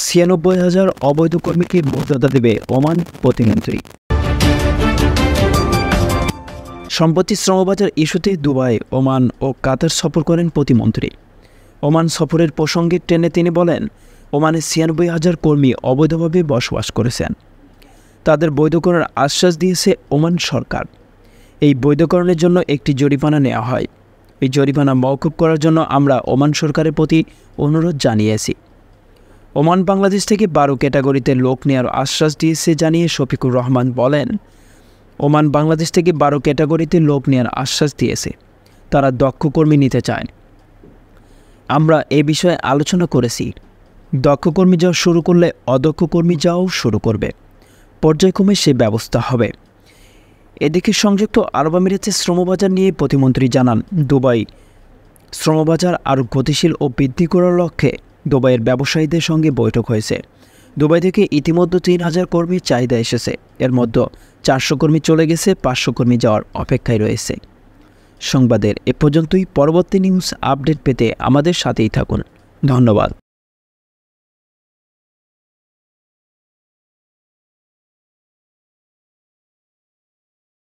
৯৬,০০০ অবৈধ কর্মীকে বৈধতা দেবে ওমান প্রতিমন্ত্রী। সম্প্রতি শ্রমবাজার ইস্যুতে দুবাই, ওমান ও কাতার সফর করেন প্রতিমন্ত্রী। ওমান সফরের প্রসঙ্গে টেনে তিনি বলেন, ওমানে ৯৬,০০০ কর্মী অবৈধভাবে বসবাস করেছেন। তাদের বৈধকরণের আশ্বাস দিয়েছে ওমান সরকার। এই বৈধকরণের জন্য একটি জরিমানা নেওয়া হয়। এই জরিমানা মওকুফ করার জন্য আমরা ওমান সরকারের প্রতি অনুরোধ জানিয়েছি। ওমান বাংলাদেশ থেকে ১২ ক্যাটাগরিতে লোক নেওয়ার আশ্বাস দিয়েছে জানিয়ে শফিকুর রহমান বলেন, ওমান বাংলাদেশ থেকে ১২ ক্যাটাগরিতে লোক নেওয়ার আশ্বাস দিয়েছে। তারা দক্ষ কর্মী নিতে চায়। আমরা এ বিষয়ে আলোচনা করেছি। দক্ষ কর্মী যাওয়া শুরু করলে অদক্ষ কর্মী যাওয়াও শুরু করবে। পর্যায়ক্রমে সে ব্যবস্থা হবে। এদিকে সংযুক্ত আরব আমিরাতের শ্রমবাজার নিয়ে প্রতিমন্ত্রী জানান, দুবাই শ্রমবাজার আরও গতিশীল ও বৃদ্ধি করার লক্ষ্যে দুবাইয়ের ব্যবসায়ীদের সঙ্গে বৈঠক হয়েছে। দুবাই থেকে ইতিমধ্যে ৩,০০০ কর্মীর চাহিদা এসেছে। এর মধ্যে ৪০০ কর্মী চলে গেছে, ৫০০ কর্মী যাওয়ার অপেক্ষায় রয়েছে। সংবাদের এ পর্যন্তই। পরবর্তী নিউজ আপডেট পেতে আমাদের সাথেই থাকুন। ধন্যবাদ।